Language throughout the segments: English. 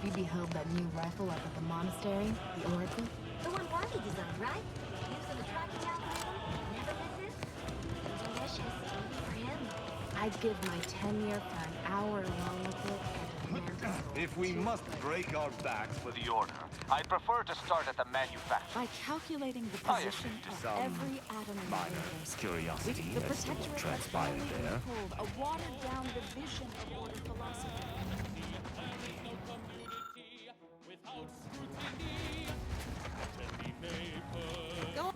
You beheld that new rifle up at the monastery, the Oracle? The one Barbie designed, right? Using the tracking algorithm? Never misses? Delicious. Maybe for him. I'd give my 10-year for an hour alone with it and a mantis. If we must break our backs for the Order, I'd prefer to start at the manufacturer. By calculating the I position agree to of some every atom in the minor universe, curiosity the as to what Protectorate transpired has there. hold a watered-down revision of Order philosophy.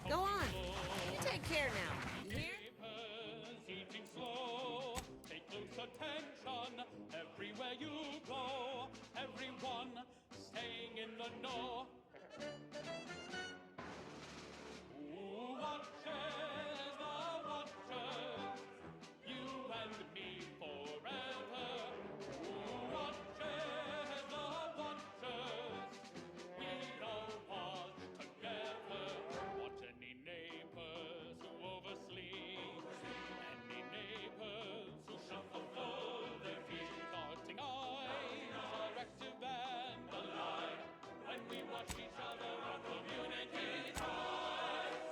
Go on. You take care now. You hear? Eating slow. Pay close attention everywhere you go. Everyone staying in the know. Who watches the watchers? You and me forever. Who watches the watchers? We all watch together. Watch any neighbors who oversleep. Any neighbors who shuffle full their feet. Darting eyes are active and alive. When we watch each other, our community thrives.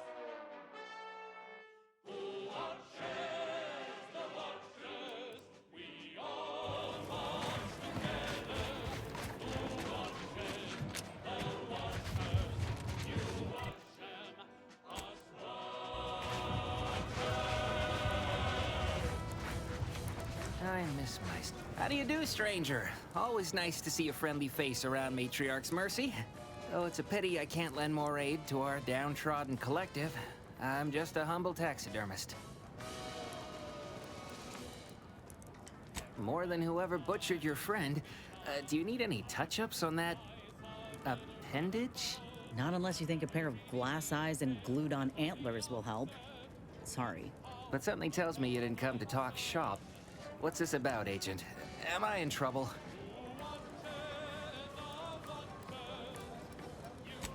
Who watches the watchers? We all watch together. Who watches the watchers? You watch them, us I miss my... How do you do, stranger? Always nice to see a friendly face around Matriarch's Mercy. Though it's a pity I can't lend more aid to our downtrodden collective. I'm just a humble taxidermist. More than whoever butchered your friend. Do you need any touch-ups on that... appendage? Not unless you think a pair of glass eyes and glued-on antlers will help. Sorry. But something tells me you didn't come to talk shop. What's this about, Agent? Am I in trouble?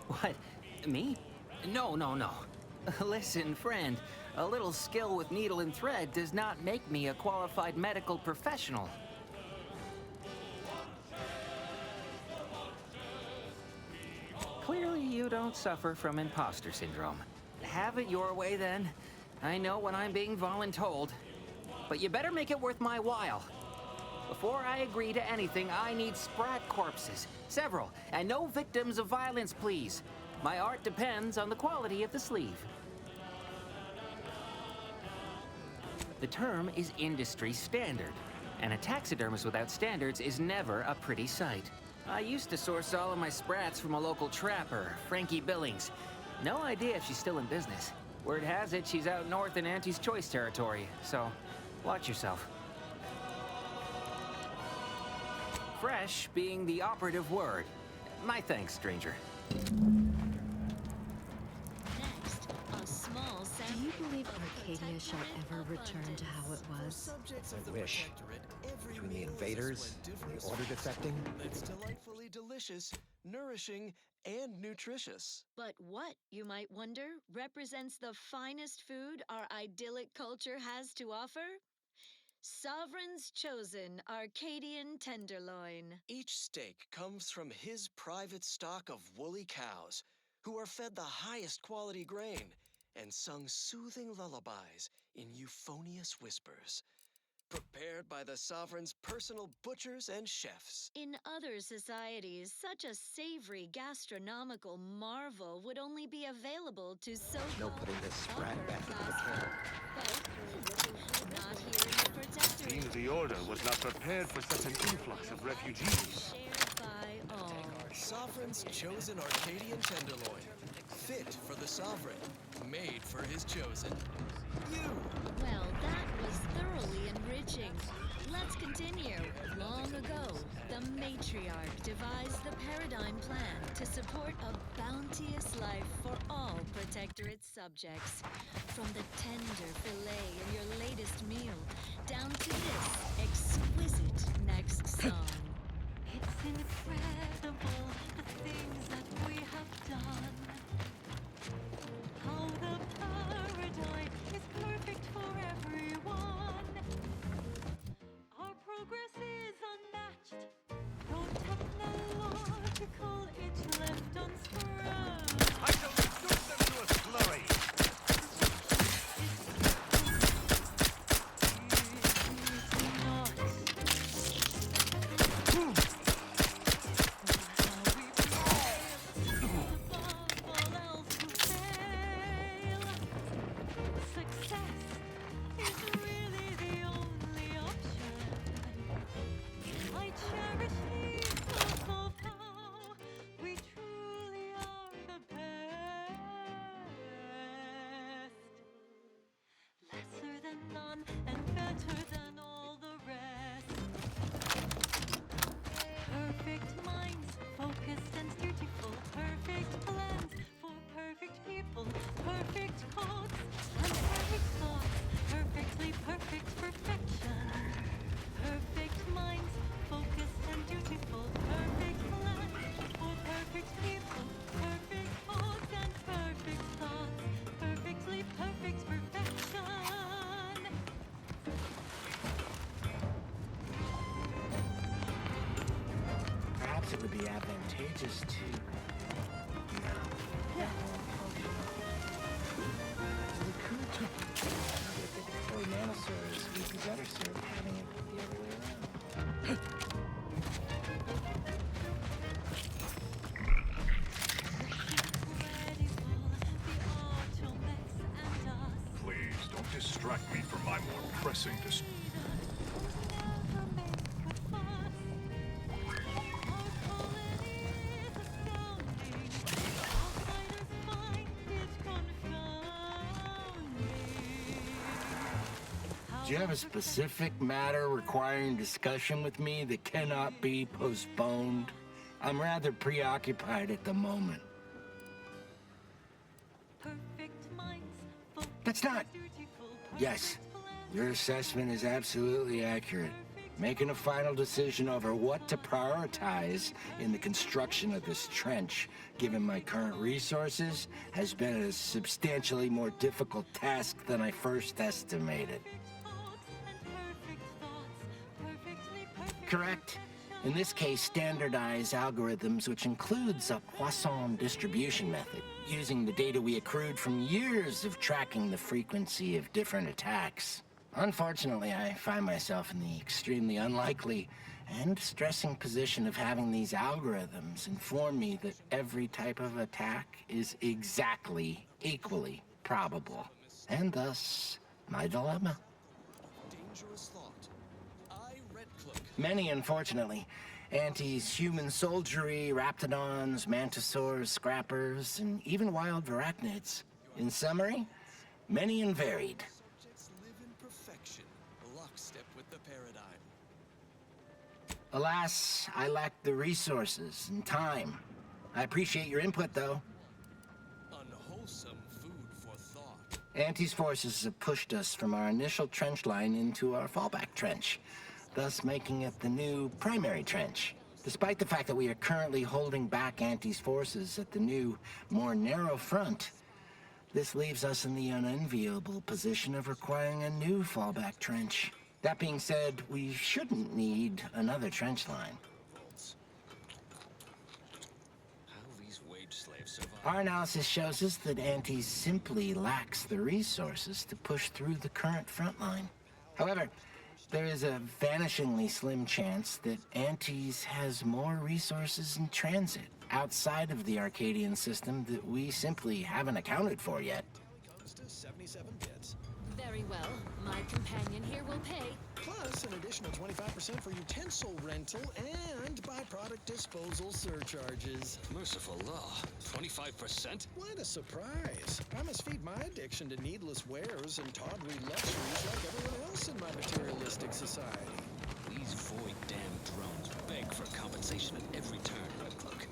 What? Me? No. Listen, friend. A little skill with needle and thread does not make me a qualified medical professional. Clearly you don't suffer from imposter syndrome. Have it your way, then. I know when I'm being voluntold. But you better make it worth my while. Before I agree to anything, I need sprat corpses. Several. And no victims of violence, please. My art depends on the quality of the sleeve. The term is industry standard. And a taxidermist without standards is never a pretty sight. I used to source all of my sprats from a local trapper, Frankie Billings. No idea if she's still in business. Word has it she's out north in Auntie's Choice territory, so watch yourself. Fresh being the operative word. My thanks, stranger. Next, a small sample. Do you believe Arcadia shall ever return to how it was? I wish. Between the invaders and the Order defecting. It's delightfully delicious, nourishing, and nutritious. But what, you might wonder, represents the finest food our idyllic culture has to offer? Sovereign's chosen Arcadian tenderloin. Each steak comes from his private stock of woolly cows, who are fed the highest quality grain and sung soothing lullabies in euphonious whispers. Prepared by the Sovereign's personal butchers and chefs. In other societies, such a savory gastronomical marvel would only be available to so-called No putting this sprat back in the upper-class can. folk. Not here in the Protectorate. Seems the Order was not prepared for such an influx of refugees. Shared by all. Sovereign's chosen Arcadian tenderloin. Fit for the Sovereign. Made for his chosen. You! Well, that was thoroughly enriching. Let's continue. Long ago, the matriarch devised the paradigm plan to support a bounteous life for all Protectorate subjects. From the tender fillet in your latest meal, down to this exquisite next song. It's incredible the things that we have done. How the paradigm is perfect for everyone. Our progress is unmatched. Don't tell no one. Perhaps it would be advantageous to... No. That won't function. It could to... If the deploy nanosaurs, we'd be better served having it the other way around. Please, don't distract me from my more pressing Do you have a specific matter requiring discussion with me that cannot be postponed? I'm rather preoccupied at the moment. That's not... Yes, your assessment is absolutely accurate. Making a final decision over what to prioritize in the construction of this trench, given my current resources, has been a substantially more difficult task than I first estimated. Correct. In this case, standardized algorithms, which includes a Poisson distribution method, using the data we accrued from years of tracking the frequency of different attacks. Unfortunately, I find myself in the extremely unlikely and stressing position of having these algorithms inform me that every type of attack is exactly equally probable, and thus my dilemma. Dangerous thought. Many, unfortunately. Anti's human soldiery, raptidons, mantisaurs, scrappers, and even wild arachnids. In summary, many and varied. Subjects live in perfection, lockstep with the paradigm. Alas, I lack the resources and time. I appreciate your input, though. Unwholesome food for thought. Anti's forces have pushed us from our initial trench line into our fallback trench, thus making it the new primary trench. Despite the fact that we are currently holding back Anti's forces at the new, more narrow front, this leaves us in the unenviable position of requiring a new fallback trench. That being said, we shouldn't need another trench line. How these wage slaves survive. Our analysis shows us that Anti simply lacks the resources to push through the current front line. However, there is a vanishingly slim chance that Antis has more resources in transit outside of the Arcadian system that we simply haven't accounted for yet. Comes to 77 bits. Very well. My companion here will pay. Plus an additional 25% for utensil rental and byproduct disposal surcharges. Merciful law. 25%? What a surprise. I must feed my addiction to needless wares and tawdry luxuries like everyone else in my materialistic society. These void-damned drones beg for compensation at every turn, Red Cloak.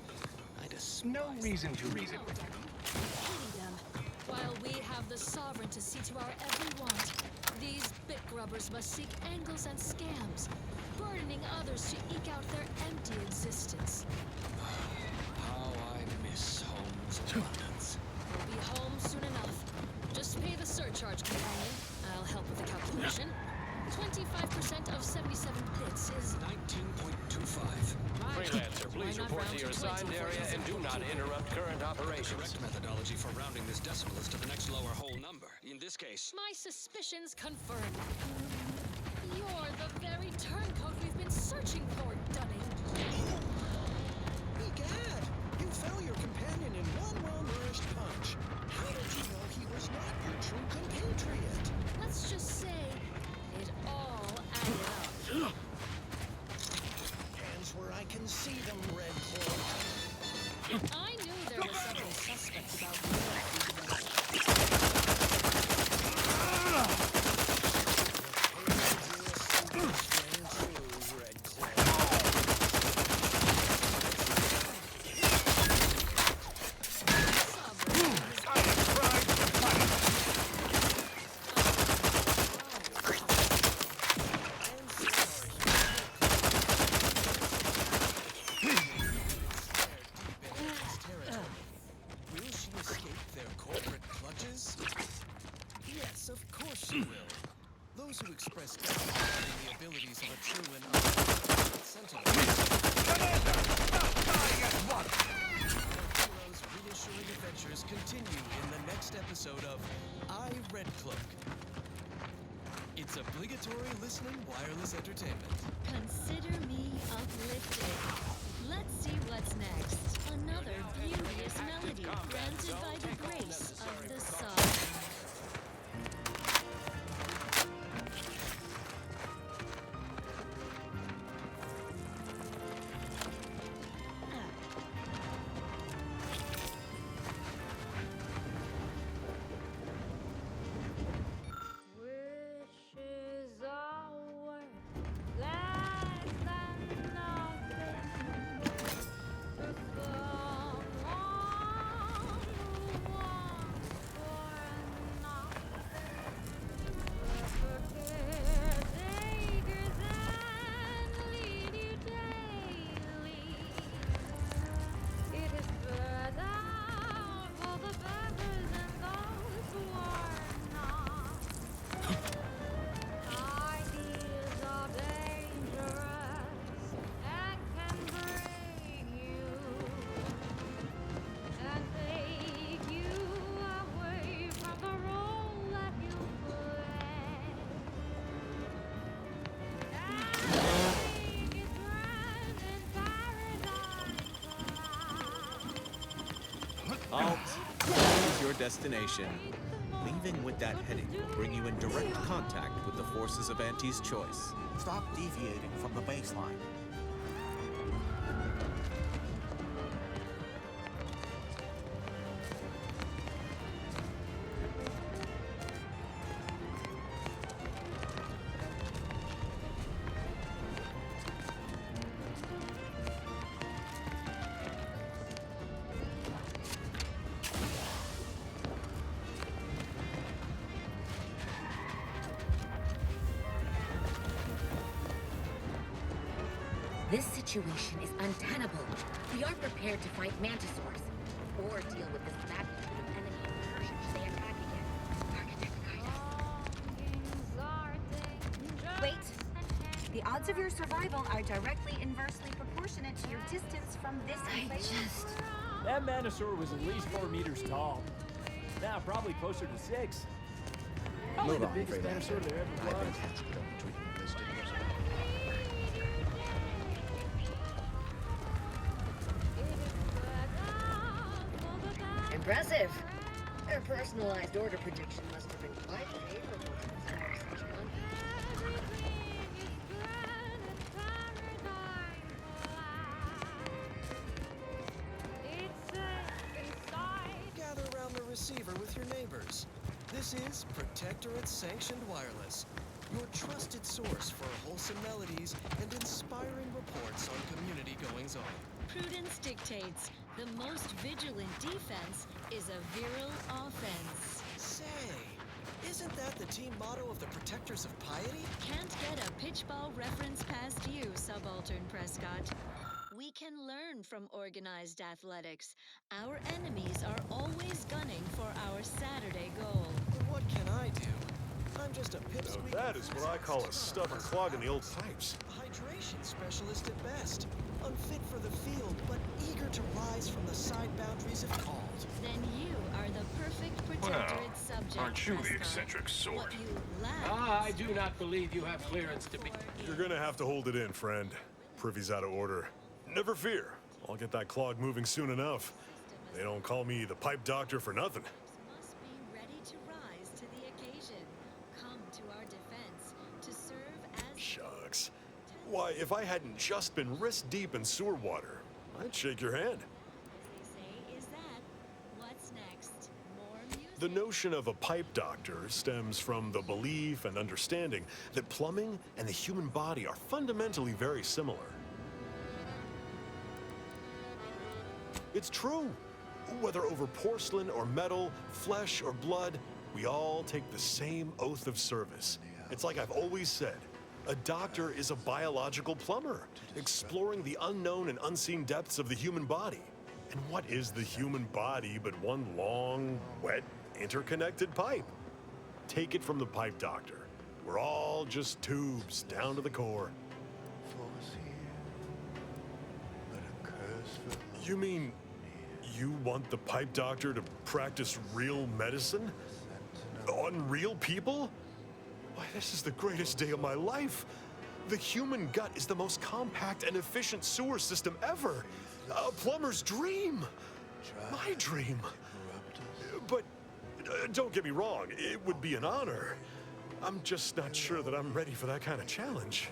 I despise No reason to reason with you. Pity them. While we have the sovereign to see to our every want, these bit grubbers must seek angles and scams, burdening others to eke out their empty existence. How I miss home's abundance. We'll be home soon enough. Just pay the surcharge, companion. I'll help with the calculation. 25% of 77 bits is 19.25. Freelancer, please report to your assigned area and do not interrupt current operations. Correct methodology for rounding this decimal is to the next lower whole number. In this case, my suspicions confirmed. You're the very turncoat we've been searching for, Dunning. Egad! You fell your companion in one well-nourished punch. How did you know he was not your true compatriot? Let's just say it all added up. Hands where I can see them, Red Cloak. I knew there was something suspect about you. Will she escape their corporate clutches? destination. Leaving with that heading will bring you in direct contact with the forces of Auntie's choice. Stop deviating from the baseline. This situation is untenable. We are prepared to fight mantisaurs, or deal with this magnitude of enemy incursion should they attack again. Architect, guide us. Wait. The odds of your survival are directly inversely proportionate to your distance from this equation. That Manosaur was at least 4 meters tall. Now probably closer to 6. Probably Move the on, biggest freelancer. dinosaur there ever I've been was. tasked with treating this dangerous. Impressive. Their personalized order prediction must have been quite favorable to such monkey. Gather around the receiver with your neighbors. This is Protectorate Sanctioned Wireless, your trusted source for wholesome melodies and inspiring reports on community goings-on. Prudence dictates the most vigilant defense is a virile offense. Say, isn't that the team motto of the Protectors of Piety? Can't get a pitchball reference past you, Subaltern Prescott. We can learn from organized athletics. Our enemies are always gunning for our Saturday goal. What can I do? I'm just a pipsqueak. That is what I call a stubborn clog in the old pipes. A hydration specialist at best. Unfit for the field, but eager to rise from the side boundaries if called. Then you are the perfect Protectorate subject, Aren't you the Prescott. eccentric sort? What you lack I do not believe you have clearance to be... You're gonna have to hold it in, friend. Privy's out of order. Never fear. I'll get that clog moving soon enough. They don't call me the pipe doctor for nothing. must be ready to rise to the occasion. Come to our defense to serve as... Shucks. Why, if I hadn't just been wrist deep in sewer water, I'd shake your hand. Say, is that what's next? More music? The notion of a pipe doctor stems from the belief and understanding that plumbing and the human body are fundamentally very similar. It's true. Whether over porcelain or metal, flesh or blood, we all take the same oath of service. It's like I've always said, a doctor is a biological plumber, exploring the unknown and unseen depths of the human body. And what is the human body but one long, wet, interconnected pipe? Take it from the pipe doctor. We're all just tubes down to the core. You mean you want the pipe doctor to practice real medicine? On real people? Why, this is the greatest day of my life. The human gut is the most compact and efficient sewer system ever. A plumber's dream. My dream. But don't get me wrong, it would be an honor. I'm just not sure that I'm ready for that kind of challenge.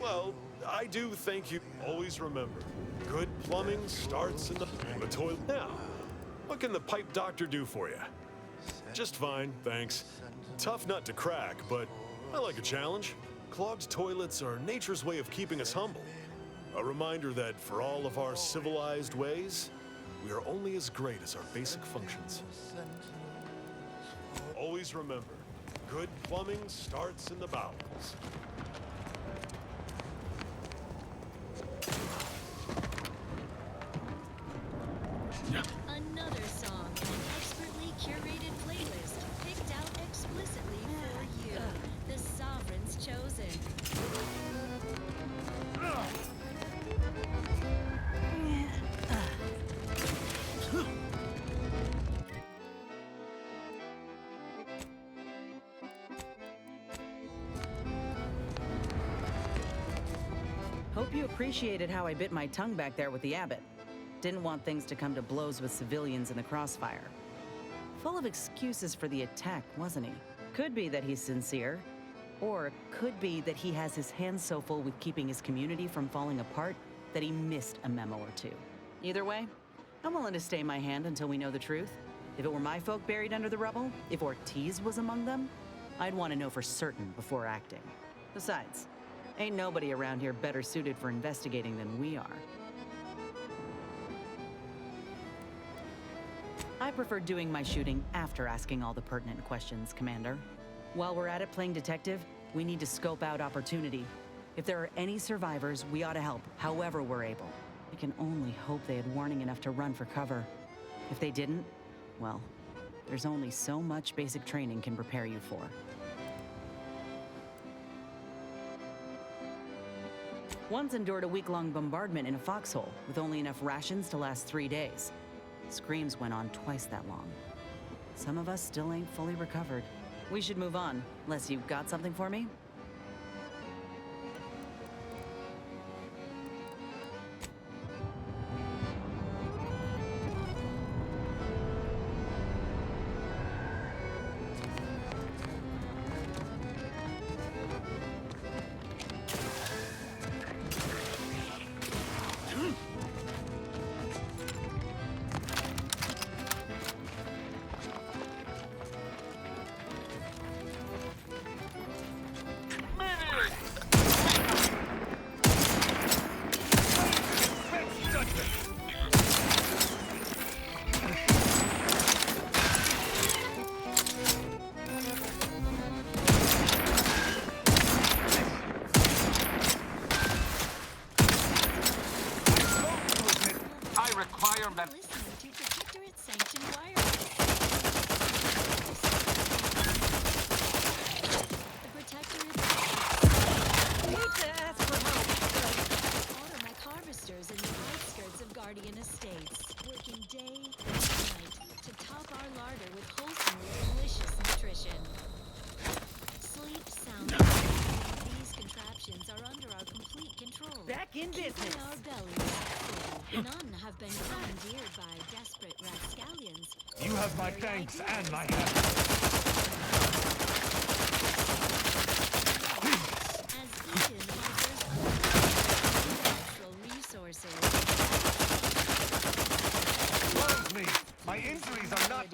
Well, I do thank you. Always remember, good plumbing starts in the toilet. Now, what can the pipe doctor do for you? Just fine, thanks. Tough nut to crack, but I like a challenge. Clogged toilets are nature's way of keeping us humble. A reminder that for all of our civilized ways, we are only as great as our basic functions. Always remember, good plumbing starts in the bowels. Another song, an expertly curated playlist picked out explicitly for you, the Sovereign's chosen. Hope you appreciated how I bit my tongue back there with the abbot. Didn't want things to come to blows with civilians in the crossfire. Full of excuses for the attack, wasn't he? Could be that he's sincere, or could be that he has his hands so full with keeping his community from falling apart that he missed a memo or two. Either way, I'm willing to stay my hand until we know the truth. If it were my folk buried under the rubble, if Ortiz was among them, I'd want to know for certain before acting. Besides, ain't nobody around here better suited for investigating than we are. I prefer doing my shooting after asking all the pertinent questions, Commander. While we're at it playing detective, we need to scope out opportunity. If there are any survivors, we ought to help, however we're able. I can only hope they had warning enough to run for cover. If they didn't, well, there's only so much basic training can prepare you for. Once endured a week-long bombardment in a foxhole with only enough rations to last 3 days. Screams went on twice that long. Some of us still ain't fully recovered. We should move on, unless you've got something for me? Listening to Protectorate sanctioned wireless. The Protectorate. Hate to ask for help. Automac harvesters in the outskirts of Guardian Estates, working day and night to top our larder with wholesome, delicious nutrition. Sleep soundly. These contraptions are under our complete control. Back in business. Keeping our bellies full. None have been commandeered by desperate rapscallions. You have my thanks and my help. As Eden offers natural resources. Close me! My injuries are not...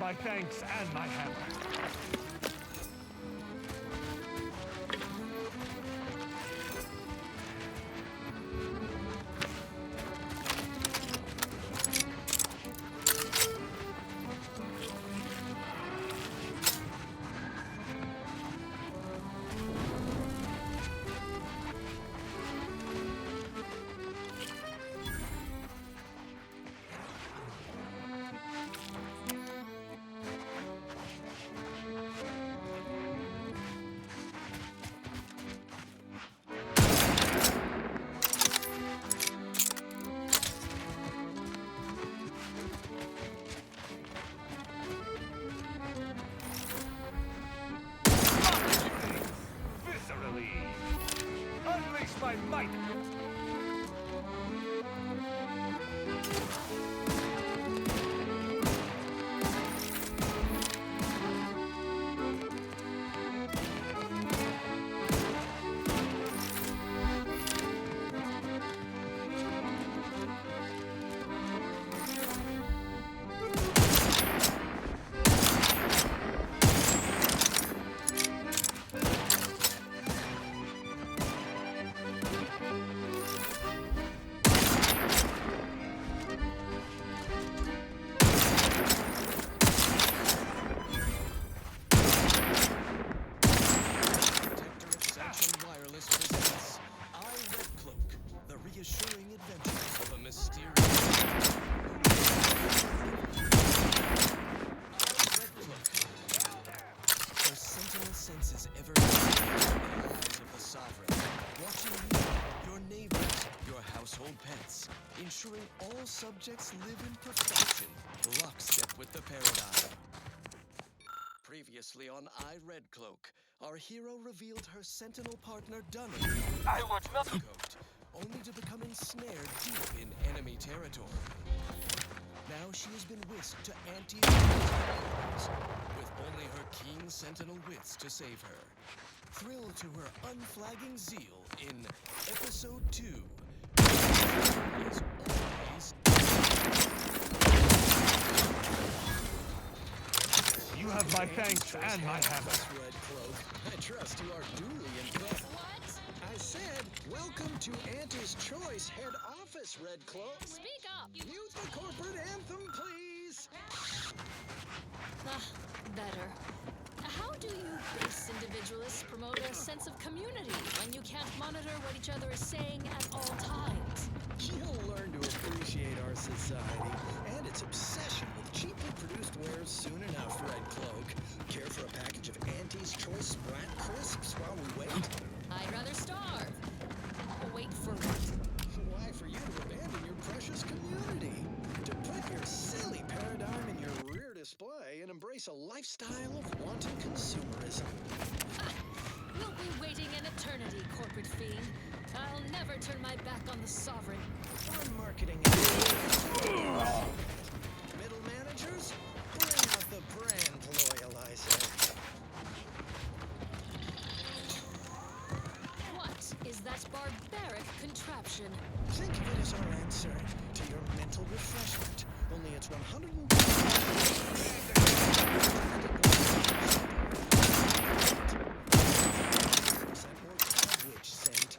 My thanks and my hammer. My might! ensuring all subjects live in perfection, lockstep with the paradigm. Previously on Red Cloak, our hero revealed her sentinel partner Dunham. I was not. Only to become ensnared deep in enemy territory. Now she has been whisked to anti-heroes, with only her keen sentinel wits to save her. Thrill to her unflagging zeal in Episode 2. Is always... You have my thanks and my hammer. Red Cloak. I trust you are duly impressed. What? I said, welcome to Auntie's Choice head office, Red Cloak. Speak up! Mute the corporate anthem, please. Better. How do you base individualists promote a sense of community when you can't monitor what each other is saying at all times? You'll learn to appreciate our society and its obsession with cheaply produced wares soon enough, Red Cloak. Care for a package of Auntie's Choice Sprat Crisps while we wait? I'd rather starve. Wait for what? Why, for you to abandon your precious community. To put your silly paradigm in your rear display and embrace a lifestyle of wanton consumerism. You'll be waiting an eternity, corporate fiend. I'll never turn my back on the sovereign. On marketing. Middle managers, bring out the brand loyalizer. What is that barbaric contraption? Think of it as our answer to your mental refreshment. Only it's 100 scent.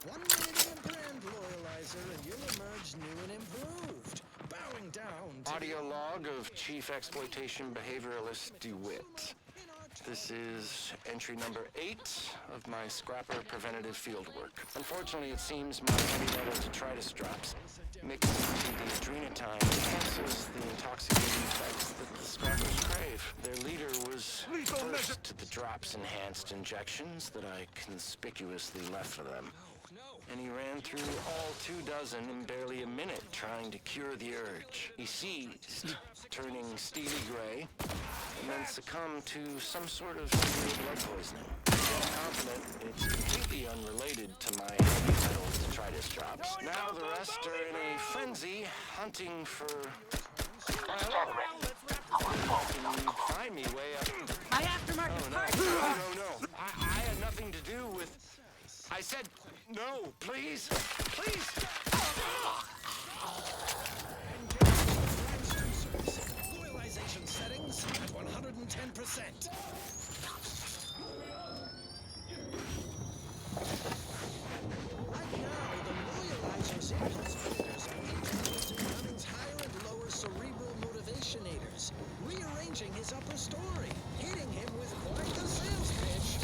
1 minute in a brand loyalizer and you'll emerge new and improved. Bowing down to Audio log of Chief Exploitation Behavioralist DeWitt. This is entry number 8 of my Scrapper preventative fieldwork. Unfortunately, it seems my heavy metal detritus drops mixed into the adrenatine cancels the intoxicating effects that the Scrappers crave. Their leader was first to the drops-enhanced injections that I conspicuously left for them. And he ran through all 24 in barely a minute, trying to cure the urge. He seized, turning steely gray, and then succumbed to some sort of severe blood poisoning. I'm confident it's completely unrelated to my heavy metal detritus drops. Now the rest are in a frenzy, hunting for... Can find me way up... My aftermarket parts! No. I had nothing to do with... I said, no, please, please. Loyalization settings at 110%. Right now, the loyalizer's impulse filters are influencing Cummings' higher and lower cerebral motivationators, rearranging his upper story, hitting him with quite the sales pitch.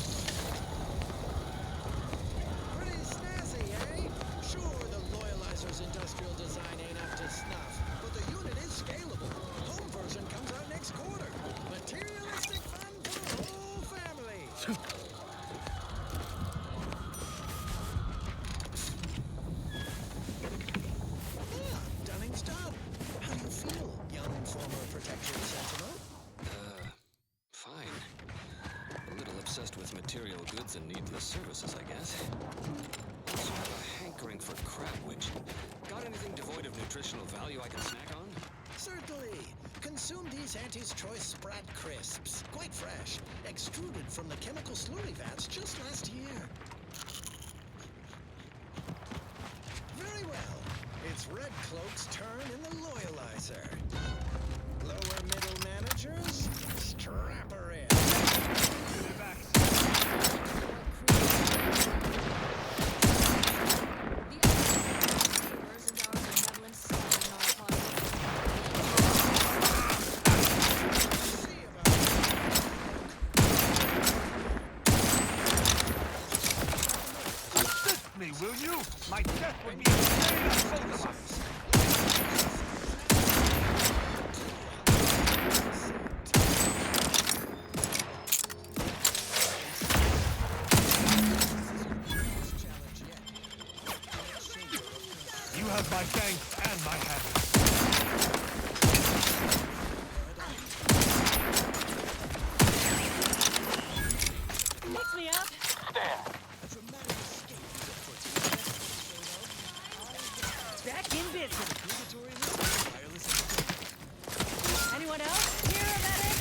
Sure, the loyalizer's industrial design ain't up to snuff, but the unit is scalable. Home version comes out next quarter. Materialistic fun for the whole family. Dunning's done. How do you feel, young former Protectorate Sentinel? Fine. A little obsessed with material goods and needless services, I guess. Also have a hankering for crabwitch. Got anything devoid of nutritional value I can snack on? Certainly. Consume these Auntie's Choice Sprat Crisps. Quite fresh. Extruded from the chemical slurry vats just last year. Very well. It's Red Cloak's turn in the loyalizer. Lower middle managers, strap her in. Will you? My death would be insane on both of us! You You have my thanks and my habit. Fix me up. Back in business. Anyone else? Here, a medic?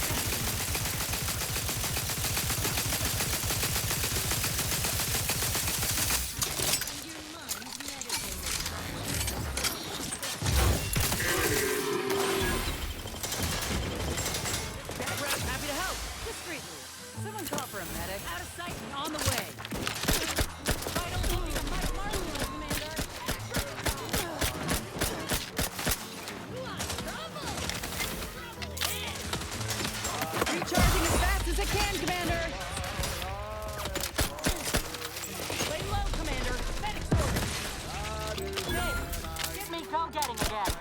Happy to help. Discreetly. Someone call for a medic. Out of sight and on the way. Recharging as fast as it can, Commander. Lay low, Commander. Medic's ordered. Hey, get me go-getting again.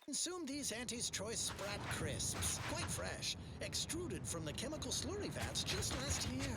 Consume these Auntie's Choice Sprat Crisps. Quite fresh. Extruded from the chemical slurry vats just last year.